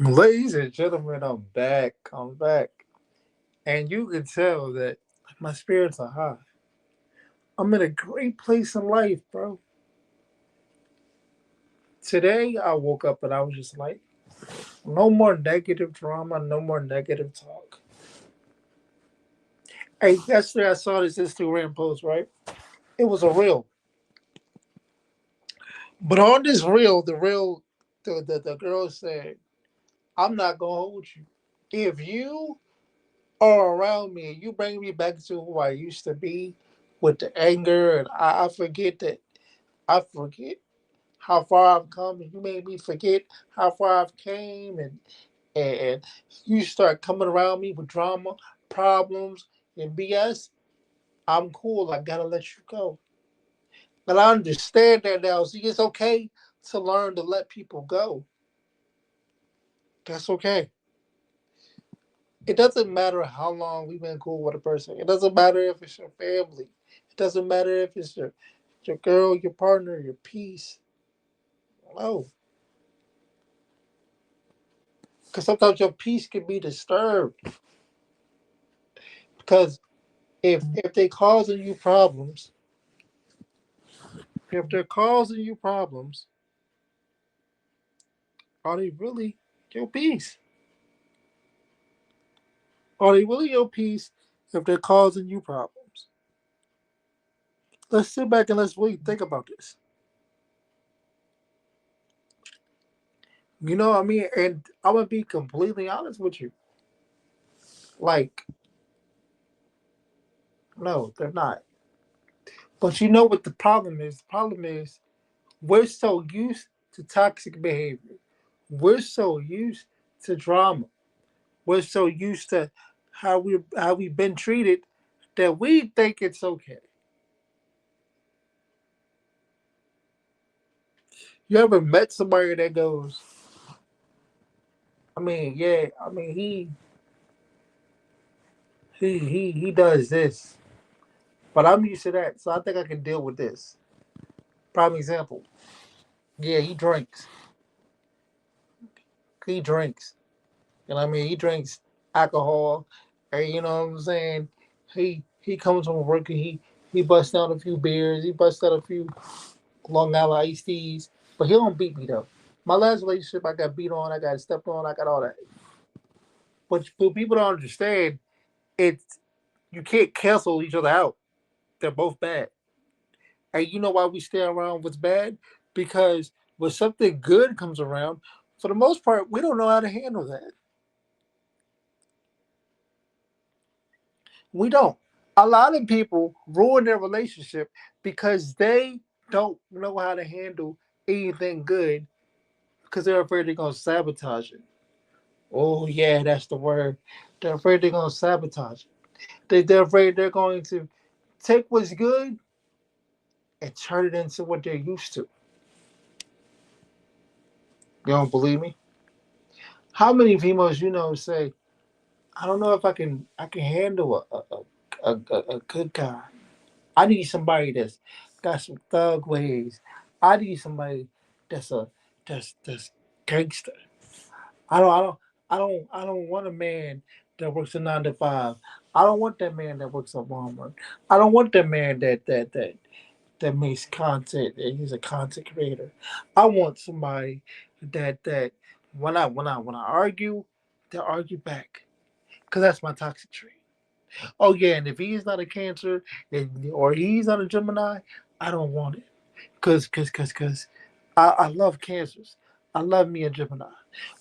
Ladies and gentlemen, I'm back. I'm back. And you can tell that my spirits are high. I'm in a great place in life, bro. Today, I woke up and I was just like, no more negative drama, no more negative talk. Hey, yesterday I saw this Instagram post, right? It was a reel. But on this reel, the girl said, I'm not going to hold you. If you are around me and you bring me back to who I used to be with the anger, and I forget that I forget how far I've come, and you made me forget how far I've came, and you start coming around me with drama, problems, and BS. I'm cool. I gotta let you go. But I understand that now. See, it's okay to learn to let people go. That's okay. It doesn't matter how long we've been cool with a person. It doesn't matter if it's your family. It doesn't matter if it's your girl, your partner, your peace. No, because sometimes your peace can be disturbed. Because if they causing you problems, if they're causing you problems, are they really your peace? Are they really your peace if they're causing you problems? Let's sit back and let's really think about this. You know what I mean? And I'm gonna be completely honest with you. Like, no, they're not. But you know what the problem is? The problem is we're so used to toxic behavior. We're so used to drama. We're so used to how we've been treated that we think it's okay. You ever met somebody that goes, yeah, he does this, but I'm used to that, so I think I can deal with this. Prime example, yeah, he drinks. He drinks. You know what I mean? He drinks alcohol. And you know what I'm saying? He comes from work and he busts out a few beers. He busts out a few Long Island iced teas. But he don't beat me though. My last relationship, I got beat on. I got stepped on. I got all that. But people don't understand. It's you can't cancel each other out. They're both bad. And you know why we stay around what's bad? Because when something good comes around, for the most part, we don't know how to handle that. We don't. A lot of people ruin their relationship because they don't know how to handle anything good because they're afraid they're going to sabotage it. Oh, yeah, that's the word. They're afraid they're going to sabotage it. They're afraid they're going to take what's good and turn it into what they're used to. You don't believe me? How many females you know say, I don't know if I can handle a good guy. I need somebody that's got some thug ways. I need somebody that's a that's gangster. I don't I don't I don't want a man that works a 9 to 5. I don't want that man that works at Walmart. I don't want that man that makes content and he's a content creator. I want somebody that when I argue, they'll argue back. Cause that's my toxic trait. Oh yeah, and if he's not a Cancer or he's not a Gemini, I don't want it. Cause I love Cancers. I love me a Gemini,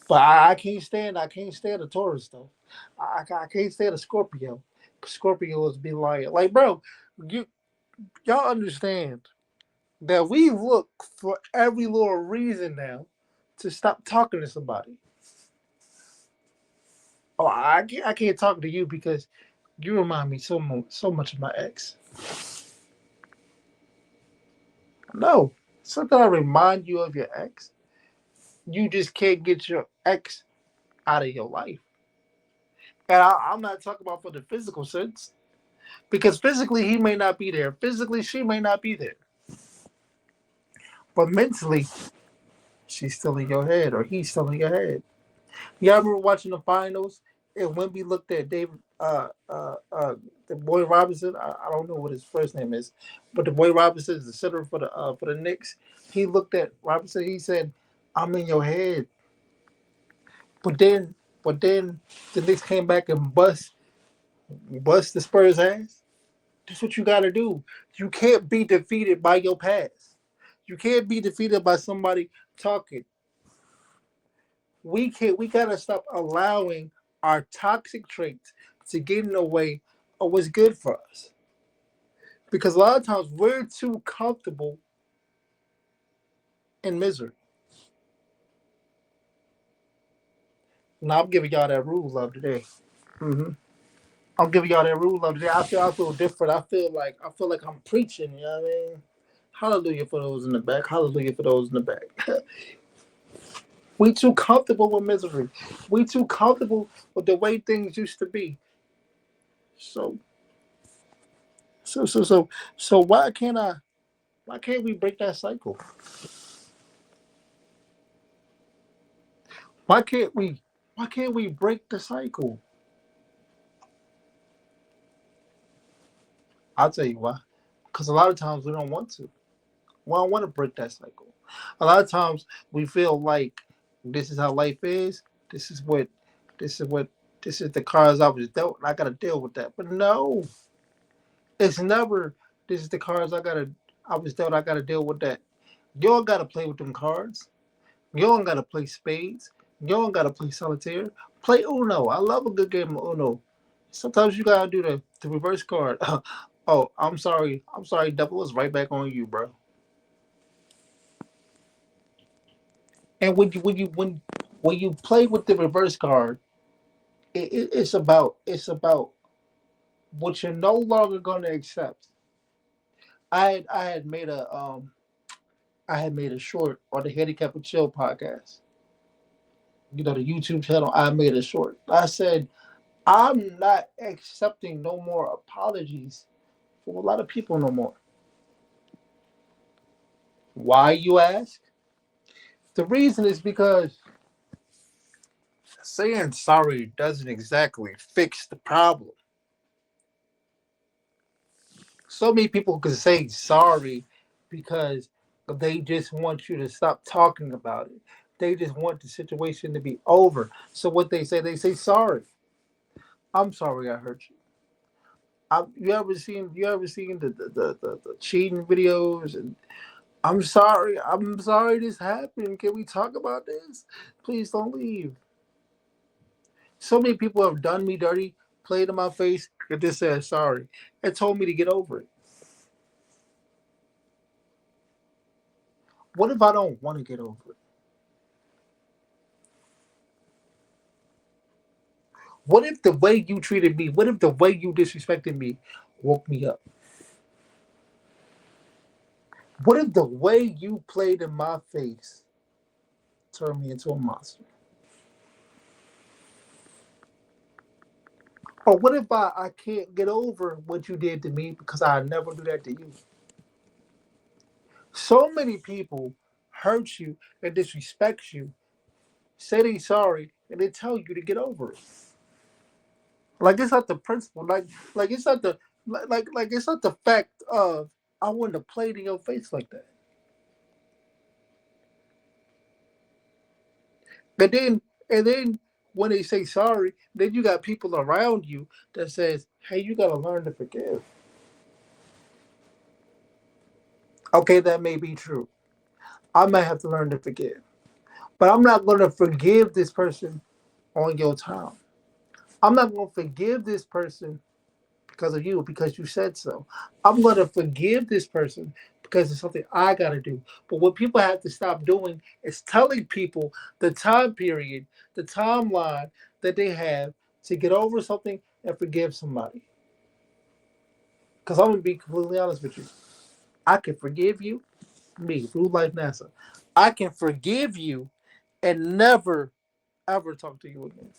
but I can't stand a Taurus though. I can't stand a Scorpio. Scorpios be lying. Like bro, you y'all understand that we look for every little reason now to stop talking to somebody. Oh, I can't talk to you because you remind me so much of my ex. No, something I remind you of your ex. You just can't get your ex out of your life. And I'm not talking about for the physical sense, because physically he may not be there. Physically she may not be there. But mentally, she's still in your head or he's still in your head. Y'all remember watching the finals and Wemby looked at David, the boy Robinson. I don't know what his first name is, but the boy Robinson is the center for the Knicks. He looked at Robinson. He said, "I'm in your head." But then, but then the Knicks came back and bust the Spurs ass. That's what you got to do. You can't be defeated by your past. You can't be defeated by somebody talking. We gotta stop allowing our toxic traits to get in the way of what's good for us. Because a lot of times we're too comfortable in misery. Now I'm giving y'all that rule love today. hmm I'm giving y'all that rule love today. I feel different. I feel like I'm preaching. You know what I mean? Hallelujah for those in the back. Hallelujah for those in the back. We too comfortable with misery. We too comfortable with the way things used to be. So so so so so why can't we break that cycle? Why can't we why can't we break the cycle? I'll tell you why. Because a lot of times we don't want to. We don't want to break that cycle. A lot of times we feel like this is how life is. This is what this is what this is the cards I was dealt. I gotta deal with that. But no, it's never this is the cards I was dealt, I gotta deal with that. You don't gotta play with them cards. You don't gotta play spades. You don't gotta play solitaire. Play Uno. I love a good game of Uno. Sometimes you gotta do the reverse card. Oh, I'm sorry. I'm sorry, Devil is right back on you, bro. And when you play with the reverse card, it's about what you're no longer gonna accept. I had made a I had made a short on the Handicap and Chill podcast. You know the YouTube channel. I made a short. I said I'm not accepting no more apologies for a lot of people no more. Why, you ask? The reason is because saying sorry doesn't exactly fix the problem. So many people can say sorry because they just want you to stop talking about it. They just want the situation to be over. So what they say sorry. I'm sorry I hurt you. You ever seen the cheating videos and I'm sorry this happened. Can we talk about this? Please don't leave. So many people have done me dirty, played in my face, and just said sorry, and told me to get over it. What if I don't want to get over it? What if the way you treated me, what if the way you disrespected me woke me up? What if the way you played in my face turned me into a monster? Or what if I can't get over what you did to me because I never do that to you? So many people hurt you and disrespect you, say they sorry, and they tell you to get over it. Like it's not the principle. Like it's not the like it's not the fact of I wouldn't have played in your face like that. And then when they say sorry, then you got people around you that says, "Hey, you got to learn to forgive." Okay, that may be true. I might have to learn to forgive, but I'm not going to forgive this person on your time. I'm not going to forgive this person because of you, because you said so. I'm going to forgive this person because it's something I got to do. But what people have to stop doing is telling people the time period, the timeline that they have to get over something and forgive somebody. Because I'm going to be completely honest with you. I can forgive you, me, Rudelife NASA. I can forgive you and never, ever talk to you again.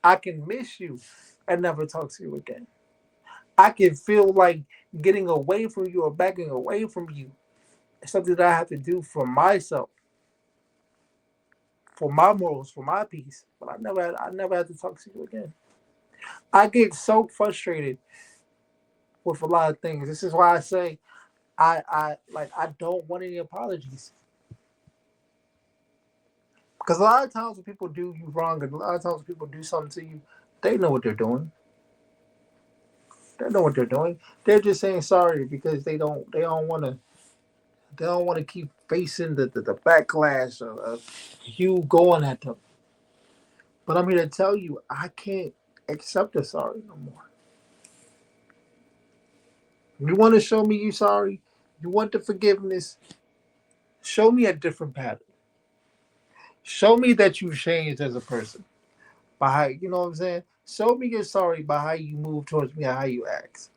I can miss you and never talk to you again. I can feel like getting away from you or backing away from you. It's something that I have to do for myself. for my morals, for my peace. But I never had to talk to you again. I get so frustrated with a lot of things. This is why I say I don't want any apologies. Because a lot of times when people do you wrong, and a lot of times when people do something to you, they know what they're doing. They know what they're doing. They're just saying sorry because they don't want to keep facing the backlash of you going at them. But I'm here to tell you, I can't accept the sorry no more. You want to show me you sorry? You want the forgiveness? Show me a different pattern. Show me that you've changed as a person. By how, you know what I'm saying? Show me you're sorry by how you move towards me, or how you act.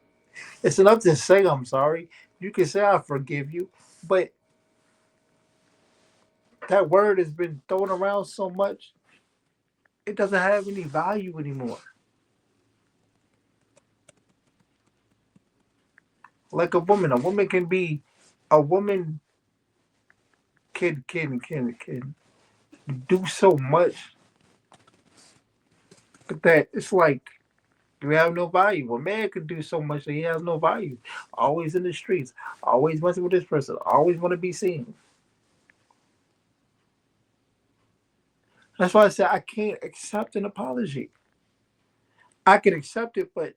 It's enough to say I'm sorry. You can say I forgive you, but that word has been thrown around so much, it doesn't have any value anymore. Like a woman can be, a woman can do so much that it's like you have no value. A man can do so much that he has no value. Always in the streets, always messing with this person, always want to be seen. That's why I said I can't accept an apology. I can accept it, but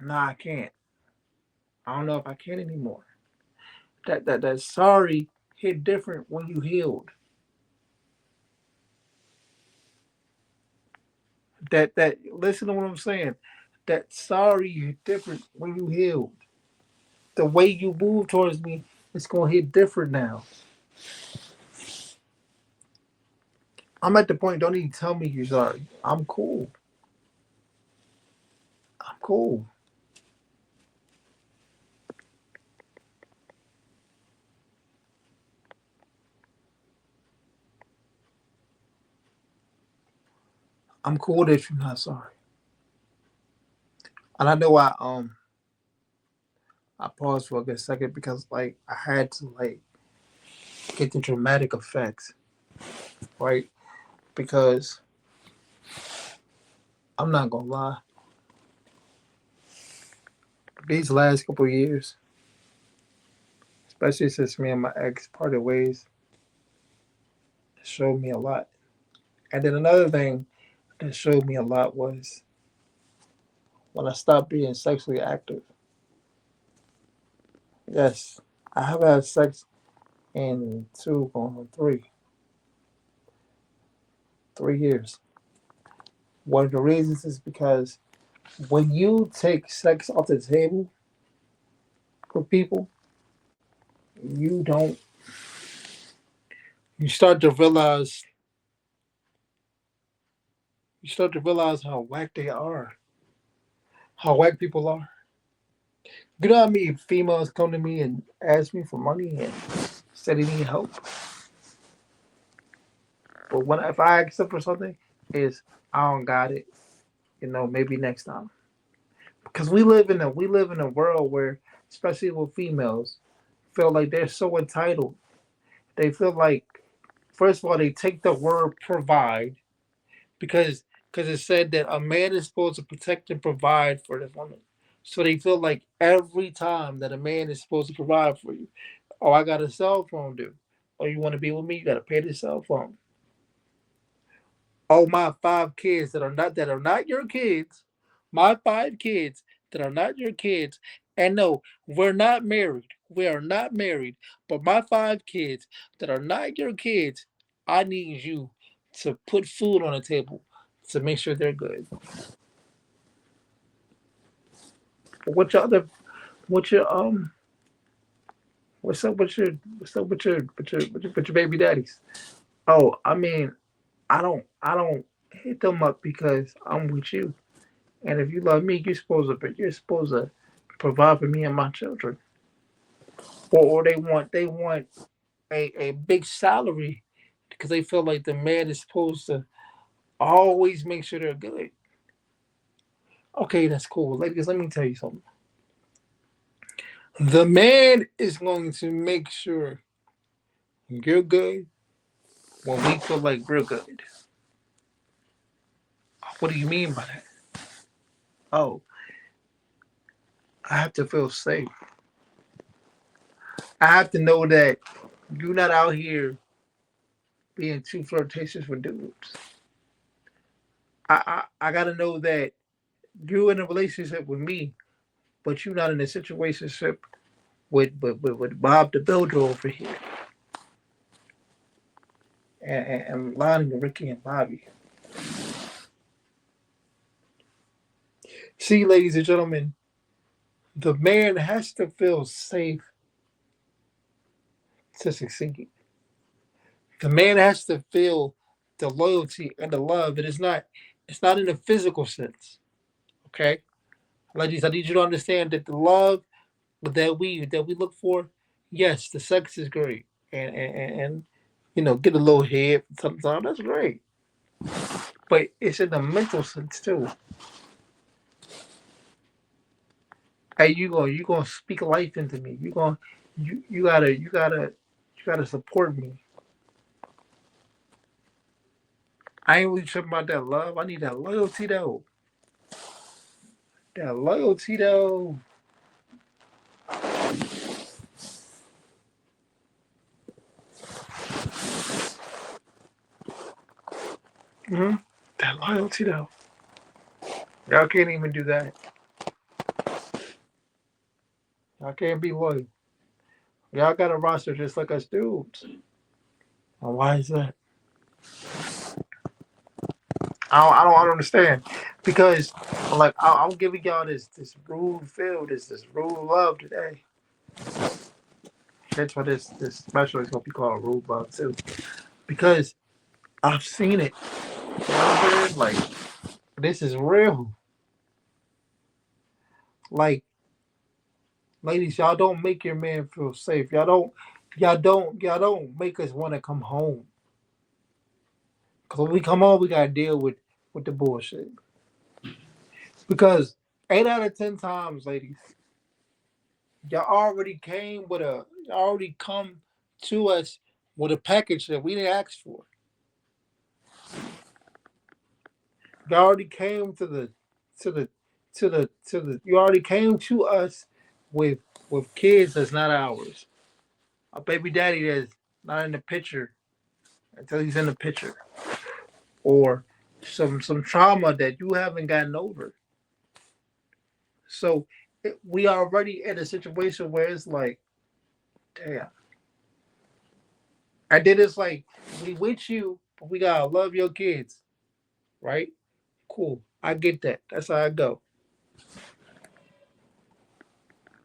nah, I can't. I don't know if I can anymore. That sorry hit different when you healed. That listen to what I'm saying. That sorry hit different when you healed. The way you move towards me, it's gonna hit different now. I'm at the point. Don't even tell me you're sorry. I'm cool. I'm cool. I'm cool that you're not sorry. And I know I paused for a good second because like I had to like get the dramatic effects, right? Because I'm not gonna lie, these last couple of years, especially since me and my ex parted ways, showed me a lot. And then another thing that showed me a lot was when I stopped being sexually active. Yes, I have had sex in two, going on 3 years. One of the reasons is because when you take sex off the table for people, you don't. You start to realize. You start to realize how whack they are. How whack people are. You know how many females come to me and ask me for money and say they need help, but when if I ask them for something, is I don't got it. You know, maybe next time. Because we live in a world where, especially with females, feel like they're so entitled. They feel like, first of all, they take the word provide because it said that a man is supposed to protect and provide for the woman. So they feel like every time that a man is supposed to provide for you, oh, I got a cell phone due. Oh, you want to be with me? You got to pay the cell phone. Oh, my 5 kids that are not your kids, my 5 kids that are not your kids, and no, we're not married. We are not married, but my 5 kids that are not your kids, I need you to put food on the table to make sure they're good. What your other, what your what's up with your baby daddies? Oh, I mean, I don't hit them up because I'm with you. And if you love me, you're supposed to provide for me and my children. Or they want a big salary because they feel like the man is supposed to always make sure they're good. Okay, that's cool. Ladies, let me tell you something. The man is going to make sure You're good when we feel like we're good. What do you mean by that? Oh, I have to feel safe. I have to know that you're not out here being too flirtatious with dudes. I gotta know that you're in a relationship with me, but you're not in a situationship with Bob the Builder over here and Lonnie, Ricky, and Bobby. See, ladies and gentlemen, the man has to feel safe to succeed. The man has to feel the loyalty and the love. It's not in a physical sense. Okay? Ladies, I need you to understand that the love that we look for, yes, the sex is great. And get a little head sometimes, that's great. But it's in the mental sense too. Hey, you gonna speak life into me. You gotta support me. I ain't really tripping about that love. I need that loyalty though. That loyalty though. Hmm. That loyalty though. Y'all can't even do that. Y'all can't be loyal. Y'all got a roster just like us dudes. Well, why is that? I don't understand. Because like I'm giving y'all this rude feel, this rude love today. That's why this special is gonna be called rude love too. Because I've seen it. You know what I'm saying? Like this is real. Like ladies, y'all don't make your man feel safe. Y'all don't make us want to come home. Cause when we come home, we gotta deal with the bullshit. Because 8 out of 10 times, ladies, y'all already come to us with a package that we didn't ask for. Y'all already came to the you already came to us with kids that's not ours. A baby daddy that's not in the picture until he's in the picture. Or some trauma that you haven't gotten over. So we are already in a situation where it's like, damn. And then it's like, we with you, but we gotta love your kids, right? Cool. I get that. That's how I go.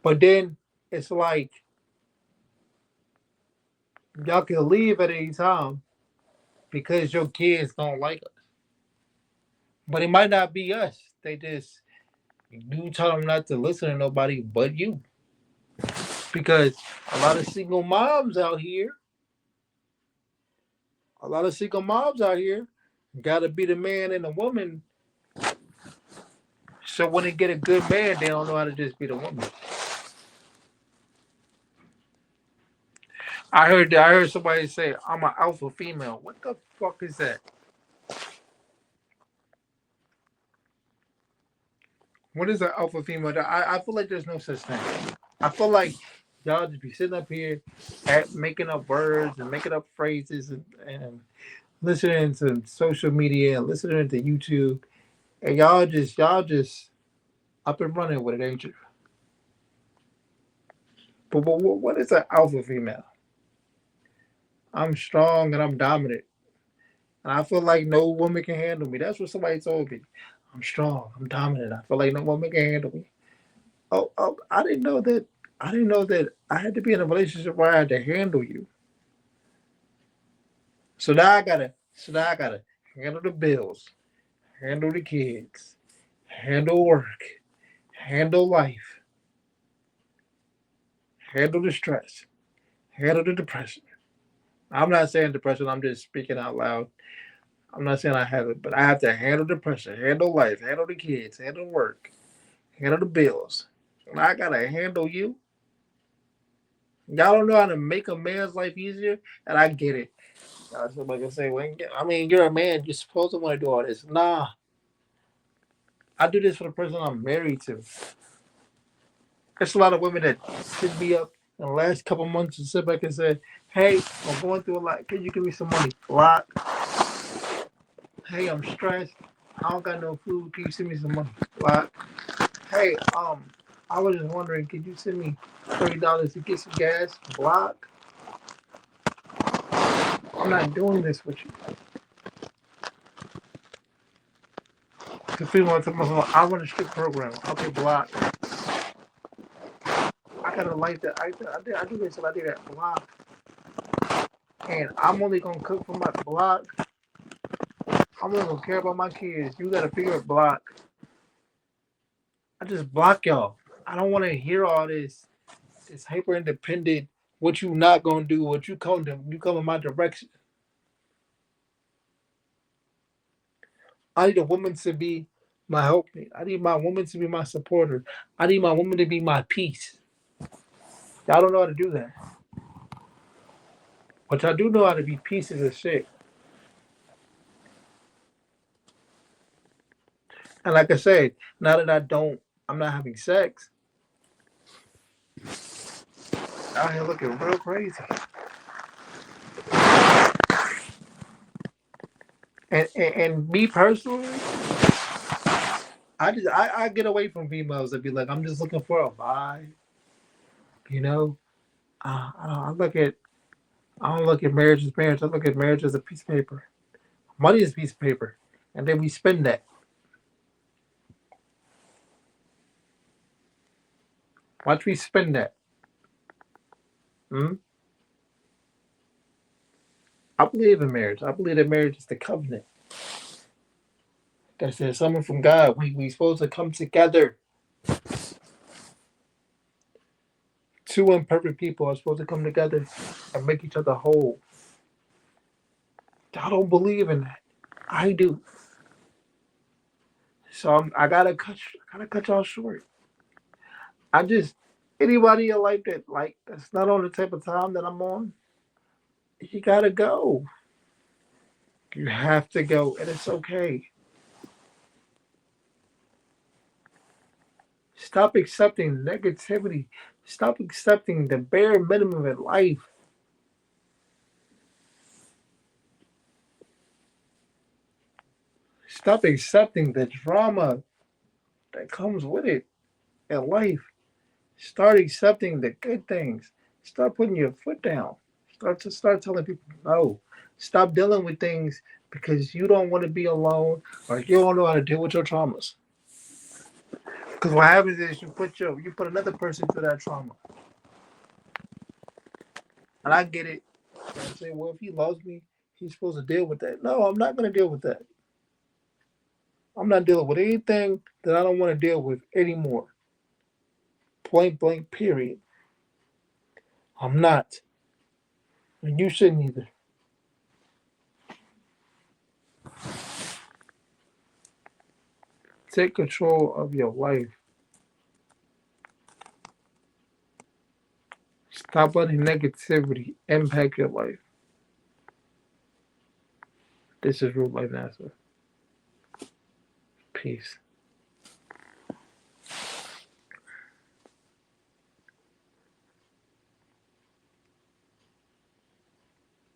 But then it's like y'all can leave at any time because your kids don't like us. But it might not be us. They just you tell them not to listen to nobody but you. Because a lot of single moms out here, a lot of single moms out here gotta be the man and the woman. So when they get a good man, they don't know how to just be the woman. I heard somebody say I'm an alpha female. What the fuck is that? What is an alpha female? I feel like there's no such thing. I feel like y'all just be sitting up here making up words and making up phrases and listening to social media and listening to YouTube, and y'all just up and running with it, ain't you? But what is an alpha female? I'm strong and I'm dominant, and I feel like no woman can handle me. That's what somebody told me. I'm strong. I'm dominant. I feel like no woman can handle me. Oh, I didn't know that. I didn't know that I had to be in a relationship where I had to handle you. So now I gotta handle the bills, handle the kids, handle work, handle life, handle the stress, handle the depression. I'm not saying depression. I'm just speaking out loud. I'm not saying I have it, but I have to handle depression, handle life, handle the kids, handle work, handle the bills. And I gotta handle you. Y'all don't know how to make a man's life easier, and I get it. Somebody can say, well, I mean, you're a man. You're supposed to want to do all this. Nah, I do this for the person I'm married to. There's a lot of women that hit me up in the last couple months and sit back and say, hey, I'm going through a lot. Can you give me some money? Lot. Hey, I'm stressed. I don't got no food. Can you send me some money? Lot. Hey, I was just wondering, could you send me $30 to get some gas? Block. I'm not doing this with you. Because people want to tell me, I want a strict program. Okay, block. I got a life that I do this and I do that. Block. And I'm only gonna cook for my block. I'm only gonna care about my kids. You gotta figure it block. I just block y'all. I don't want to hear all this. This hyper independent. What you not gonna do? What you come to? You come in my direction. I need a woman to be my helpmate. I need my woman to be my supporter. I need my woman to be my peace. Y'all don't know how to do that. But y'all do know how to be pieces of shit. And like I said, now that I'm not having sex, out here looking real crazy. And me personally, I get away from females that be like, I'm just looking for a vibe, you know. I look at I don't look at marriage as marriage. I look at marriage as a piece of paper. Money is a piece of paper, and then we spend that. Watch we spend that. Hmm? I believe in marriage. I believe that marriage is the covenant. Like I said, something from God. We supposed to come together. Two imperfect people are supposed to come together and make each other whole. I don't believe in that. I do. So I gotta cut y'all short. I just anybody in life that like that's not on the type of time that I'm on, you gotta go. You have to go, and it's okay. Stop accepting negativity. Stop accepting the bare minimum in life. Stop accepting the drama that comes with it in life. Start accepting the good things. Start putting your foot down. Start telling people no. Stop dealing with things because you don't want to be alone or you don't know how to deal with your traumas. Because what happens is you put another person through that trauma. And I get it. I say, well, if he loves me, he's supposed to deal with that. No, I'm not going to deal with that. I'm not dealing with anything that I don't want to deal with anymore. Point blank, period. I'm not. And you shouldn't either. Take control of your life. Stop letting negativity impact your life. This is Rudelife NASA. Peace.